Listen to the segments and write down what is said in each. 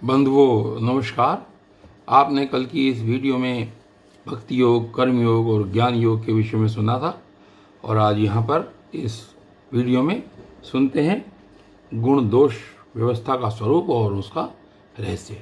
बंधुओं नमस्कार। आपने कल की इस वीडियो में भक्ति योग, कर्म योग और ज्ञान योग के विषय में सुना था और आज यहाँ पर इस वीडियो में सुनते हैं गुण दोष व्यवस्था का स्वरूप और उसका रहस्य।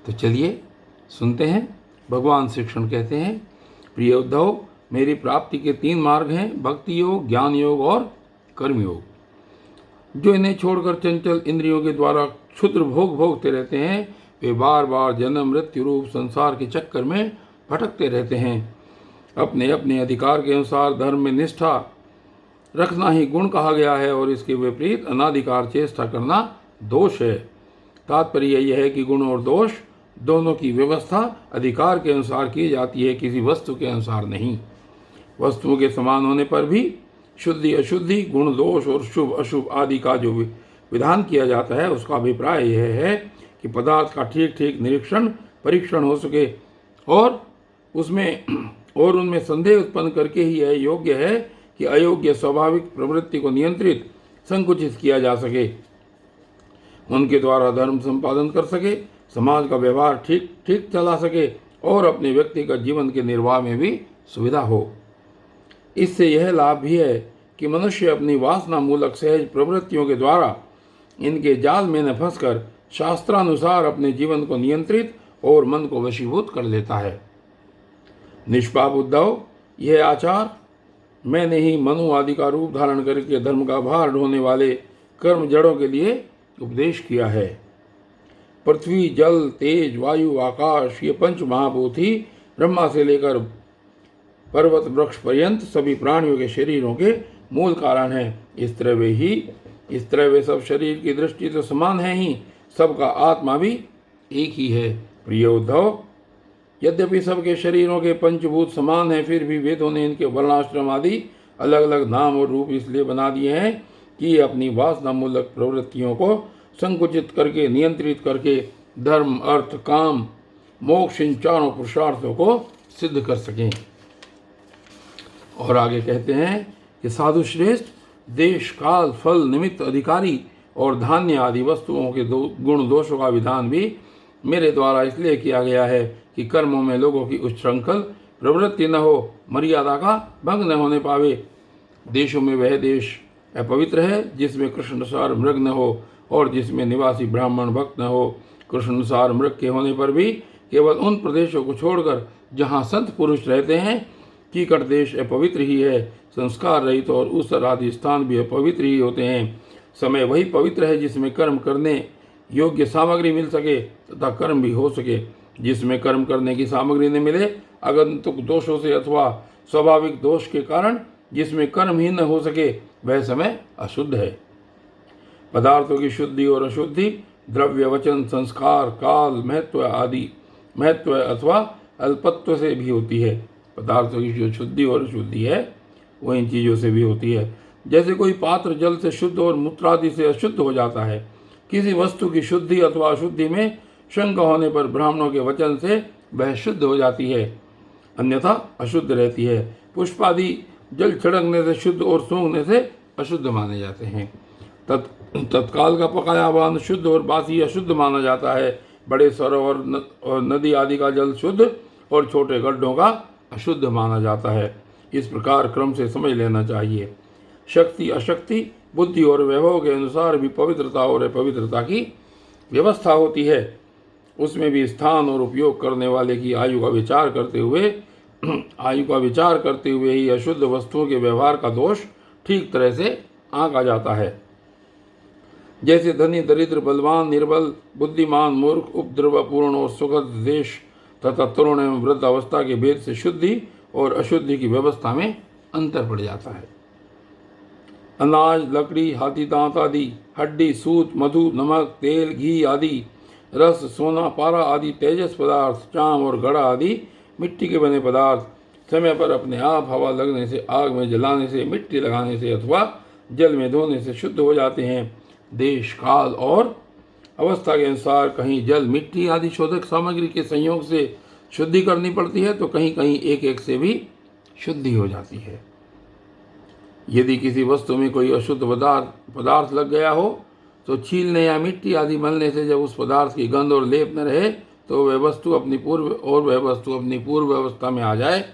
तो चलिए सुनते हैं। भगवान श्री कृष्ण कहते हैं, प्रिय उद्धव, मेरी प्राप्ति के 3 मार्ग हैं, भक्ति योग, ज्ञान योग और कर्म योग। जो इन्हें छोड़कर चंचल इंद्रियों के द्वारा क्षुद्र भोग भोगते रहते हैं, वे बार बार जन्म मृत्यु रूप संसार के चक्कर में भटकते रहते हैं। अपने अपने अधिकार के अनुसार धर्म में निष्ठा रखना ही गुण कहा गया है और इसके विपरीत अनाधिकार चेष्टा करना दोष है। तात्पर्य यह है कि गुण और दोष दोनों की व्यवस्था अधिकार के अनुसार की जाती है, किसी वस्तु के अनुसार नहीं। वस्तुओं के समान होने पर भी शुद्धि अशुद्धि, गुण दोष और शुभ अशुभ आदि का जो विधान किया जाता है, उसका अभिप्राय यह है कि पदार्थ का ठीक ठीक निरीक्षण परीक्षण हो सके और उनमें संदेह उत्पन्न करके ही यह योग्य है कि अयोग्य स्वाभाविक प्रवृत्ति को नियंत्रित संकुचित किया जा सके, उनके द्वारा धर्म संपादन कर सके, समाज का व्यवहार ठीक ठीक चला सके और अपने व्यक्तिगत जीवन के निर्वाह में भी सुविधा हो। इससे यह लाभ भी है कि मनुष्य अपनी वासना मूलक सहज प्रवृत्तियों के द्वारा इनके जाल में न फंसकर शास्त्रानुसार अपने जीवन को नियंत्रित और मन को वशीभूत कर लेता है। निष्पाप उद्धव, यह आचार मैंने ही मनु आदि का रूप धारण करके धर्म का भार ढोने वाले कर्म जड़ों के लिए उपदेश किया है। पृथ्वी, जल, तेज, वायु, आकाश, ये 5 महाभूत ही ब्रह्मा से लेकर पर्वत वृक्ष पर्यंत सभी प्राणियों के शरीरों के मूल कारण हैं। इस तरह वे सब शरीर की दृष्टि तो समान है ही, सबका आत्मा भी एक ही है। प्रिय उद्धव, यद्यपि सबके शरीरों के पंचभूत समान हैं, फिर भी वेदों ने इनके वर्णाश्रम आदि अलग अलग नाम और रूप इसलिए बना दिए हैं कि ये अपनी वासना मूलक प्रवृत्तियों को संकुचित करके नियंत्रित करके धर्म, अर्थ, काम, मोक्ष इन चारों पुरुषार्थों को सिद्ध कर सकें। और आगे कहते हैं कि साधु श्रेष्ठ, देश, काल, फल, निमित्त, अधिकारी और धान्य आदि वस्तुओं के गुण दोषों का विधान भी मेरे द्वारा इसलिए किया गया है कि कर्मों में लोगों की उच्छृंखल प्रवृत्ति न हो, मर्यादा का भंग न होने पावे। देशों में वह देश अपवित्र है जिसमें कृष्णानुसार मृग न हो और जिसमें निवासी ब्राह्मण भक्त न हो। कृष्णानुसार मृग के होने पर भी केवल उन प्रदेशों को छोड़कर जहाँ संत पुरुष रहते हैं, कीकट देश अपवित्र ही है। संस्कार रहित और ऊसर आदि स्थान भी अपवित्र ही होते हैं। समय वही पवित्र है जिसमें कर्म करने योग्य सामग्री मिल सके तथा कर्म भी हो सके। जिसमें कर्म करने की सामग्री न मिले, आगंतुक दोषों से अथवा स्वाभाविक दोष के कारण जिसमें कर्म ही न हो सके, वह समय अशुद्ध है। पदार्थों की शुद्धि और अशुद्धि द्रव्य, वचन, संस्कार, काल, महत्व अथवा अल्पत्व से भी होती है। पदार्थों की जो शुद्धि और अशुद्धि है वो इन चीज़ों से भी होती है। जैसे कोई पात्र जल से शुद्ध और मूत्रादि से अशुद्ध हो जाता है, किसी वस्तु की शुद्धि अथवा अशुद्धि में शंका होने पर ब्राह्मणों के वचन से वह शुद्ध हो जाती है, अन्यथा अशुद्ध रहती है। पुष्पादि जल छिड़कने से शुद्ध और सूंघने से अशुद्ध माने जाते हैं। तत्काल का पकाया हुआ शुद्ध और बासी अशुद्ध माना जाता है। बड़े सरोवर और नदी आदि का जल शुद्ध और छोटे गड्ढों का अशुद्ध माना जाता है। इस प्रकार क्रम से समझ लेना चाहिए। शक्ति, अशक्ति, बुद्धि और वैभव के अनुसार भी पवित्रता और अपवित्रता की व्यवस्था होती है। उसमें भी स्थान और उपयोग करने वाले की आयु का विचार करते हुए ही अशुद्ध वस्तुओं के व्यवहार का दोष ठीक तरह से आंका जाता है। जैसे धनी, दरिद्र, बलवान, निर्बल, बुद्धिमान, मूर्ख, उपद्रवपूर्ण और सुखद देश तथा तरुण एवं वृद्ध अवस्था के भेद से शुद्धि और अशुद्धि की व्यवस्था में अंतर पड़ जाता है। अनाज, लकड़ी, हाथी दांत आदि, हड्डी, सूत, मधु, नमक, तेल, घी आदि, रस, सोना, पारा आदि तेजस पदार्थ, चाम और घड़ा आदि मिट्टी के बने पदार्थ समय पर अपने आप हवा लगने से, आग में जलाने से, मिट्टी लगाने से अथवा जल में धोने से शुद्ध हो जाते हैं। देश, काल और अवस्था के अनुसार कहीं जल, मिट्टी आदि शोधक सामग्री के संयोग से शुद्धि करनी पड़ती है, तो कहीं कहीं एक एक से भी शुद्धि हो जाती है। यदि किसी वस्तु में कोई अशुद्ध पदार्थ लग गया हो, तो छीलने या मिट्टी आदि मलने से जब उस पदार्थ की गंध और लेप न रहे तो वह वस्तु अपनी पूर्व अवस्था में आ जाए,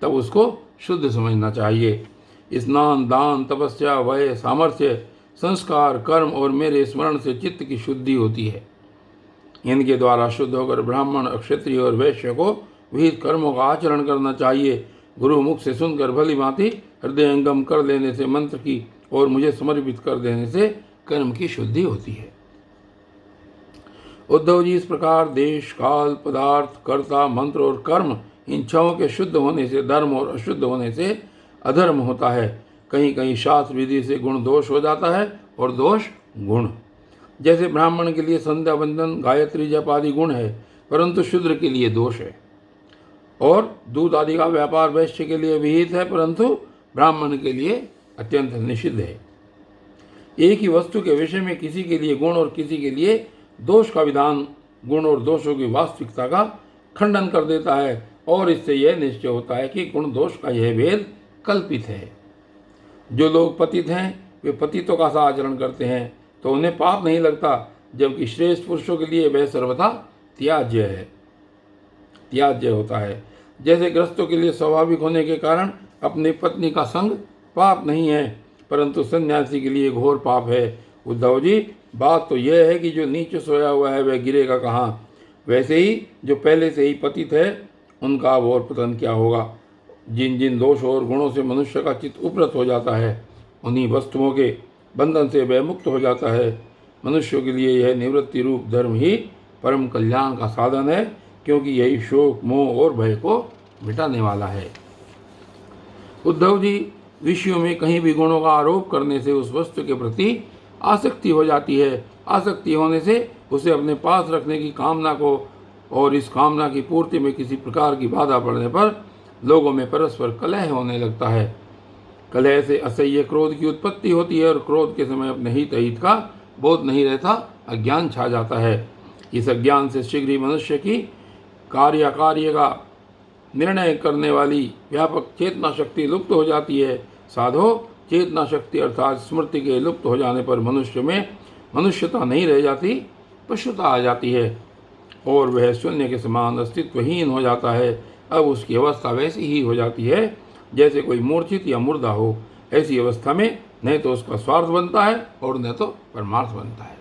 तब उसको शुद्ध समझना चाहिए। स्नान, दान, तपस्या, वय, सामर्थ्य, संस्कार, कर्म और मेरे स्मरण से चित्त की शुद्धि होती है। इनके द्वारा शुद्ध होकर ब्राह्मण, क्षत्रिय और वैश्य को विहित कर्मों का आचरण करना चाहिए। गुरु मुख से सुनकर भली भांति हृदयंगम कर लेने से, मंत्र की और मुझे समर्पित कर देने से कर्म की शुद्धि होती है। उद्धव जी, इस प्रकार देश, काल, पदार्थ, कर्ता, मंत्र और कर्म, इन छहों के शुद्ध होने से धर्म और अशुद्ध होने से अधर्म होता है। कहीं कहीं शास्त्र विधि से गुण दोष हो जाता है और दोष गुण। जैसे ब्राह्मण के लिए संध्या वंदन, गायत्री जप आदि गुण है, परंतु शूद्र के लिए दोष है। और दूध आदि का व्यापार वैश्य के लिए विहित है, परंतु ब्राह्मण के लिए अत्यंत निषिद्ध है। एक ही वस्तु के विषय में किसी के लिए गुण और किसी के लिए दोष का विधान गुण और दोषों की वास्तविकता का खंडन कर देता है, और इससे यह निश्चय होता है कि गुण दोष का यह भेद कल्पित है। जो लोग पतित हैं वे पतितों का सा आचरण करते हैं तो उन्हें पाप नहीं लगता, जबकि श्रेष्ठ पुरुषों के लिए वह सर्वथा त्याज्य होता है। जैसे ग्रस्तों के लिए स्वाभाविक होने के कारण अपनी पत्नी का संग पाप नहीं है, परंतु सन्यासी के लिए घोर पाप है। उद्धव जी, बात तो यह है कि जो नीचे सोया हुआ है वह गिरेगा कहाँ। वैसे ही जो पहले से ही पतित है उनका अब और पतन क्या होगा। जिन जिन दोषों और गुणों से मनुष्य का चित्त उपरत हो जाता है, उन्हीं वस्तुओं के बंधन से वह मुक्त हो जाता है। मनुष्यों के लिए यह निवृत्ति रूप धर्म ही परम कल्याण का साधन है, क्योंकि यही शोक, मोह और भय को मिटाने वाला है। उद्धव जी, विषयों में कहीं भी गुणों का आरोप करने से उस वस्तु के प्रति आसक्ति हो जाती है। आसक्ति होने से उसे अपने पास रखने की कामना को, और इस कामना की पूर्ति में किसी प्रकार की बाधा पड़ने पर लोगों में परस्पर कलह होने लगता है। कलह से असह्य क्रोध की उत्पत्ति होती है, और क्रोध के समय अपने हित अहित का बोध नहीं रहता, अज्ञान छा जाता है। इस अज्ञान से शीघ्र ही मनुष्य की कार्य का निर्णय करने वाली व्यापक चेतना शक्ति लुप्त हो जाती है। साधो, चेतना शक्ति अर्थात स्मृति के लुप्त हो जाने पर मनुष्य में मनुष्यता नहीं रह जाती, पशुता आ जाती है, और वह शून्य के समान अस्तित्वहीन हो जाता है। अब उसकी अवस्था वैसी ही हो जाती है जैसे कोई मूर्छित या मुर्दा हो। ऐसी अवस्था में न तो उसका स्वार्थ बनता है और न तो परमार्थ बनता है।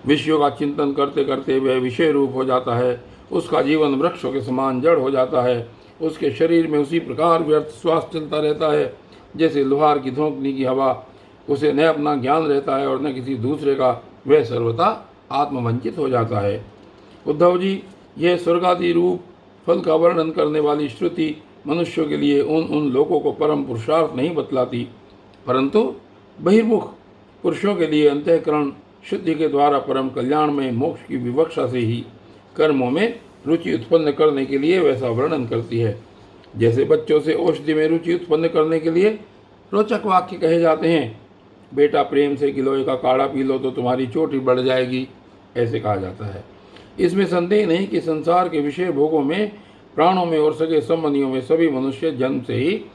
विषयों का चिंतन करते करते वह विषय रूप हो जाता है। उसका जीवन वृक्षों के समान जड़ हो जाता है। उसके शरीर में उसी प्रकार व्यर्थ श्वास चलता रहता है जैसे लोहार की धोंकनी की हवा। उसे न अपना ज्ञान रहता है और न किसी दूसरे का। वह सर्वथा आत्मवंचित हो जाता है। उद्धव जी, यह स्वर्गादि रूप फल का वर्णन करने वाली श्रुति मनुष्यों के लिए उन लोगों को परम पुरुषार्थ नहीं बतलाती, परंतु बहिर्मुख पुरुषों के लिए अंतःकरण शुद्धि के द्वारा परम कल्याण में मोक्ष की विवक्षा से ही कर्मों में रुचि उत्पन्न करने के लिए वैसा वर्णन करती है। जैसे बच्चों से औषधि में रुचि उत्पन्न करने के लिए रोचक वाक्य कहे जाते हैं। बेटा, प्रेम से गिलोय का काढ़ा पी लो तो तुम्हारी चोटी बढ़ जाएगी, ऐसे कहा जाता है। इसमें संदेह नहीं कि संसार के विषय भोगों में, प्राणों में और सगे संबंधियों में सभी मनुष्य जन्म से ही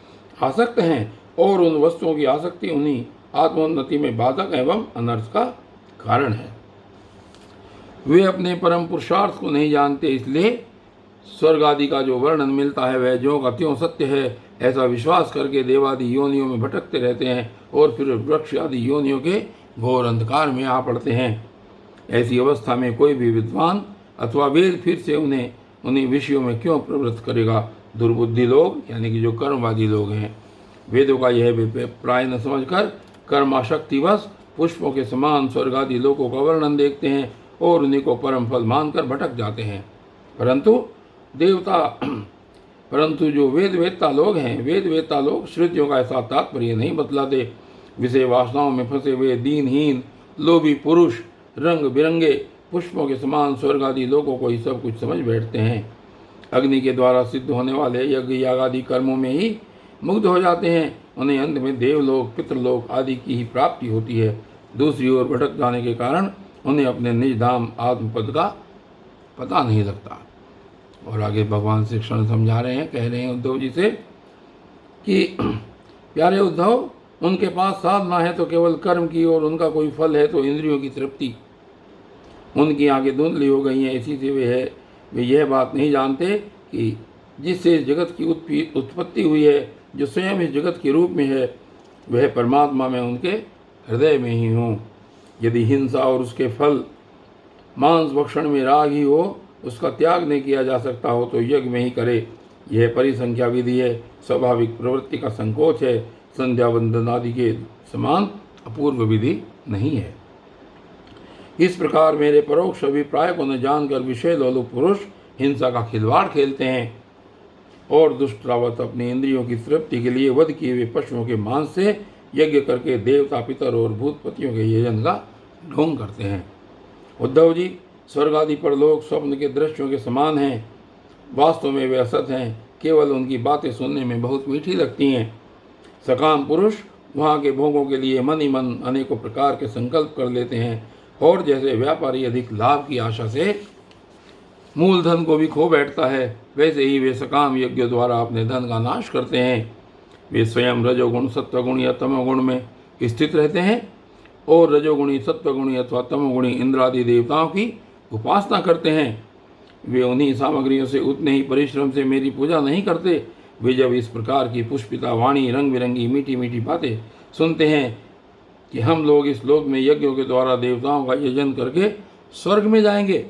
आसक्त हैं, और उन वस्तुओं की आसक्ति उन्हीं आत्मोन्नति में बाधक एवं अनर्थ का कारण है। वे अपने परम पुरुषार्थ को नहीं जानते, इसलिए स्वर्ग आदि का जो वर्णन मिलता है वह ज्यों का त्यों सत्य है ऐसा विश्वास करके देवादि योनियों में भटकते रहते हैं, और फिर वृक्ष आदि योनियों के घोर अंधकार में आ पड़ते हैं। ऐसी अवस्था में कोई भी विद्वान अथवा वेद फिर से उन्हीं विषयों में क्यों प्रवृत्त करेगा। दुर्बुद्धि लोग, यानी कि जो कर्मवादी लोग हैं, वेदों का यह प्राय न समझकर कर्माशक्तिवश पुष्पों के समान स्वर्ग आदि लोगों का वर्णन देखते हैं और उन्हीं को परम फल मानकर भटक जाते हैं। परंतु जो वेदवेत्ता लोग श्रुतियों का ऐसा तात्पर्य नहीं बतलाते। विषय वासनाओं में फंसे हुए दीनहीन लोभी पुरुष रंग बिरंगे पुष्पों के समान स्वर्ग आदि लोगों को ही सब कुछ समझ बैठते हैं। अग्नि के द्वारा सिद्ध होने वाले यज्ञ याग आदि कर्मों में ही मुग्ध हो जाते हैं। उन्हें अंत में देवलोक, पितृलोक आदि की ही प्राप्ति होती है। दूसरी ओर भटक जाने के कारण उन्हें अपने निज धाम आत्मपद का पता नहीं लगता। और आगे भगवान श्री कृष्ण समझा रहे हैं, कह रहे हैं उद्धव जी से कि प्यारे उद्धव, उनके पास साधना है तो केवल कर्म की, और उनका कोई फल है तो इंद्रियों की तृप्ति। उनकी आंखें धुंधली हो गई हैं, इसी से वे यह बात नहीं जानते कि जिससे इस जगत की उत्पत्ति हुई है, जो स्वयं इस जगत के रूप में है, वह परमात्मा में उनके हृदय में ही हूँ। यदि हिंसा और उसके फल मांस भक्षण में राग ही हो, उसका त्याग नहीं किया जा सकता हो तो यज्ञ में ही करे। यह परिसंख्या विधि है, स्वाभाविक प्रवृत्ति का संकोच है, संध्या वंदन आदि के समान अपूर्व विधि नहीं है। इस प्रकार मेरे परोक्ष अभिप्राय को न जानकर विषय लोलुप पुरुष हिंसा का खिलवाड़ खेलते हैं और दुष्टावत अपनी इंद्रियों की तृप्ति के लिए वध किए हुए पशुओं के मांस से यज्ञ करके देवता पितर और भूतपतियों के यजन का ढोंग करते हैं। उद्धव जी, स्वर्ग आदि पर लोग स्वप्न के दृश्यों के समान हैं, वास्तव में वे असत हैं, केवल उनकी बातें सुनने में बहुत मीठी लगती हैं। सकाम पुरुष वहाँ के भोगों के लिए मन ही मन अनेकों प्रकार के संकल्प कर लेते हैं, और जैसे व्यापारी अधिक लाभ की आशा से मूलधन को भी खो बैठता है, वैसे ही वे सकाम यज्ञ द्वारा अपने धन का नाश करते हैं। वे स्वयं रजोगुण सत्वगुण या तमोगुण में स्थित रहते हैं और रजोगुणी सत्वगुणी अथवा तमोगुणी इंद्रादि देवताओं की उपासना करते हैं। वे उन्हीं सामग्रियों से उतने ही परिश्रम से मेरी पूजा नहीं करते। वे जब इस प्रकार की पुष्पिता वाणी, रंग बिरंगी मीठी मीठी बातें सुनते हैं कि हम लोग इस लोक में यज्ञों के द्वारा देवताओं का यजन करके स्वर्ग में जाएंगे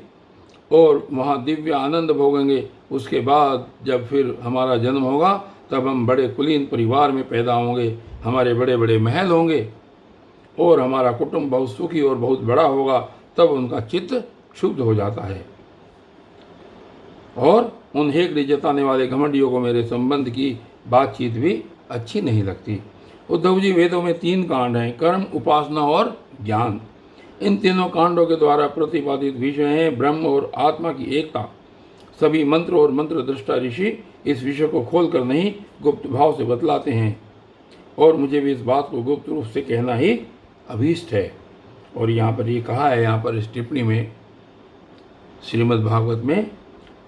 और वहाँ दिव्य आनंद भोगेंगे, उसके बाद जब फिर हमारा जन्म होगा तब हम बड़े कुलीन परिवार में पैदा होंगे, हमारे बड़े बड़े महल होंगे और हमारा कुटुंब बहुत सुखी और बहुत बड़ा होगा, तब उनका चित्त क्षुब्ध हो जाता है। और उन हेकड़ी जताने वाले घमंडियों को मेरे संबंध की बातचीत भी अच्छी नहीं लगती। उद्धव जी, वेदों में 3 कांड हैं, कर्म, उपासना और ज्ञान। इन तीनों कांडों के द्वारा प्रतिपादित विषय हैं ब्रह्म और आत्मा की एकता। सभी मंत्र और मंत्र दृष्टा ऋषि इस विषय को खोलकर नहीं गुप्त भाव से बतलाते हैं, और मुझे भी इस बात को गुप्त रूप से कहना ही अभीष्ट है। और यहाँ पर ये कहा है, यहाँ पर इस टिप्पणी में श्रीमद् भागवत में,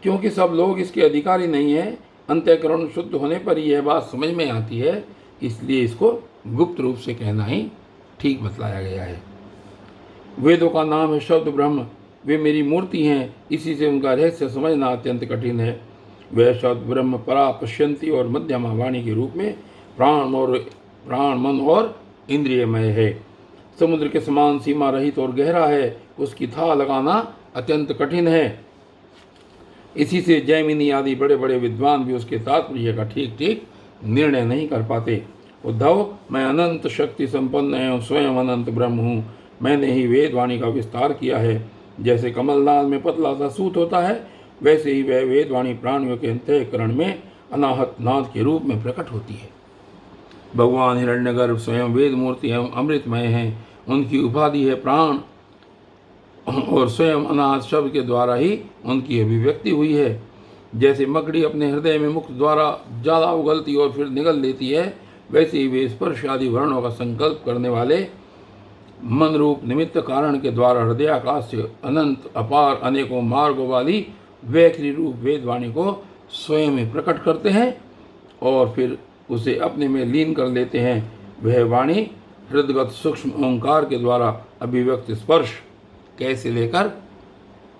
क्योंकि सब लोग इसके अधिकारी नहीं हैं, अंतःकरण शुद्ध होने पर यह बात समझ में आती है, इसलिए इसको गुप्त रूप से कहना ही ठीक बतलाया गया है। वेदों का नाम है शब्द ब्रह्म, वे मेरी मूर्ति हैं, इसी से उनका रहस्य समझना अत्यंत कठिन है। वह शब्द ब्रह्म परा, पश्यंती और मध्यमा वाणी के रूप में प्राण, मन और इंद्रियमय है। समुद्र के समान सीमा रहित और गहरा है, उसकी था लगाना अत्यंत कठिन है। इसी से जैमिनी आदि बड़े बड़े विद्वान भी उसके तात्पर्य का ठीक ठीक निर्णय नहीं कर पाते। उद्धव, मैं अनंत शक्ति संपन्न एवं स्वयं अनंत ब्रह्म हूँ। मैंने ही वेद वाणी का विस्तार किया है। जैसे कमलनाल में पतला सा सूत होता है, वैसे ही वह वेद वाणी प्राणियों के अंतःकरण में अनाहत नाद के रूप में प्रकट होती है। भगवान हिरण्यगर्भ स्वयं वेद मूर्ति एवं अमृतमय हैं। उनकी उपाधि है प्राण, और स्वयं अनाहत शब्द के द्वारा ही उनकी अभिव्यक्ति हुई है। जैसे मकड़ी अपने हृदय में मुख द्वारा ज़्यादा उगलती और फिर निगल लेती है, वैसे ही वे स्पर्श आदि वर्णों का संकल्प करने वाले मन रूप निमित्त कारण के द्वारा हृदयाकाश से अनंत अपार अनेकों मार्गों वाली वैखरी रूप वेदवाणी को स्वयं में प्रकट करते हैं और फिर उसे अपने में लीन कर लेते हैं। वह वाणी हृदगत सूक्ष्म ओंकार के द्वारा अभिव्यक्त स्पर्श कैसे लेकर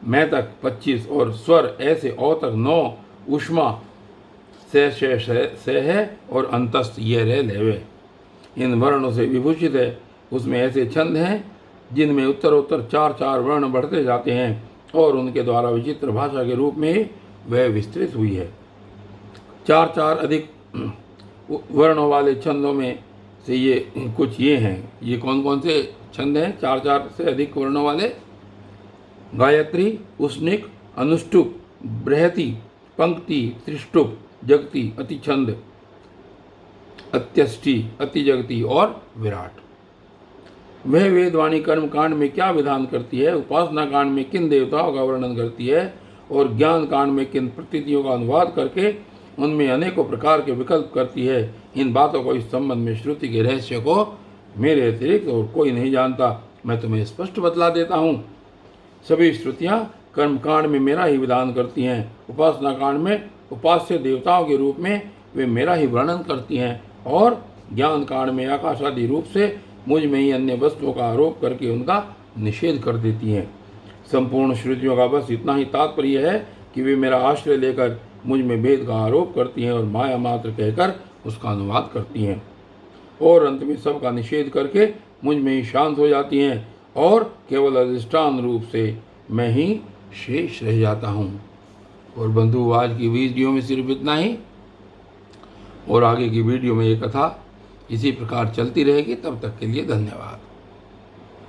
मैं तक 25 और स्वर ऐसे औ तक 9 उष्मा से है और अंतस्थ ये रह लेवे इन वर्णों से विभूषित है। उसमें ऐसे छंद हैं जिनमें उत्तरोत्तर 4 वर्ण बढ़ते जाते हैं और उनके द्वारा विचित्र भाषा के रूप में वह विस्तृत हुई है। 4 अधिक वर्णों वाले छंदों में से ये कुछ ये हैं। ये कौन कौन से छंद हैं 4 से अधिक वर्णों वाले? गायत्री, उष्णिक, अनुष्टुप, बृहति, पंक्ति, त्रिष्टुप, जगति, अतिछंद, अत्यष्टि, अतिजगति और विराट। वह वेदवाणी कर्म कांड में क्या विधान करती है, उपासना कांड में किन देवताओं का वर्णन करती है और ज्ञान कांड में किन प्रतीतियों का अनुवाद करके उनमें अनेकों प्रकार के विकल्प करती है, इन बातों को इस संबंध में श्रुति के रहस्य को मेरे अतिरिक्त और कोई नहीं जानता। मैं तुम्हें स्पष्ट बतला देता हूँ। सभी श्रुतियाँ कर्मकांड में मेरा ही विधान करती हैं, उपासना कांड में उपास्य देवताओं के रूप में वे मेरा ही वर्णन करती हैं और ज्ञान कांड में आकाशादि रूप से मुझ में ही अन्य वस्तुओं का आरोप करके उनका निषेध कर देती हैं। संपूर्ण श्रुतियों का बस इतना ही तात्पर्य है कि वे मेरा आश्रय लेकर मुझ में भेद का आरोप करती हैं और माया मात्र कहकर उसका अनुवाद करती हैं और अंत में सबका निषेध करके मुझ में ही शांत हो जाती हैं और केवल अधिष्ठान रूप से मैं ही शेष रह जाता हूँ। और बंधु, आज की वीडियो में सिर्फ इतना ही, और आगे की वीडियो में ये कथा इसी प्रकार चलती रहेगी। तब तक के लिए धन्यवाद।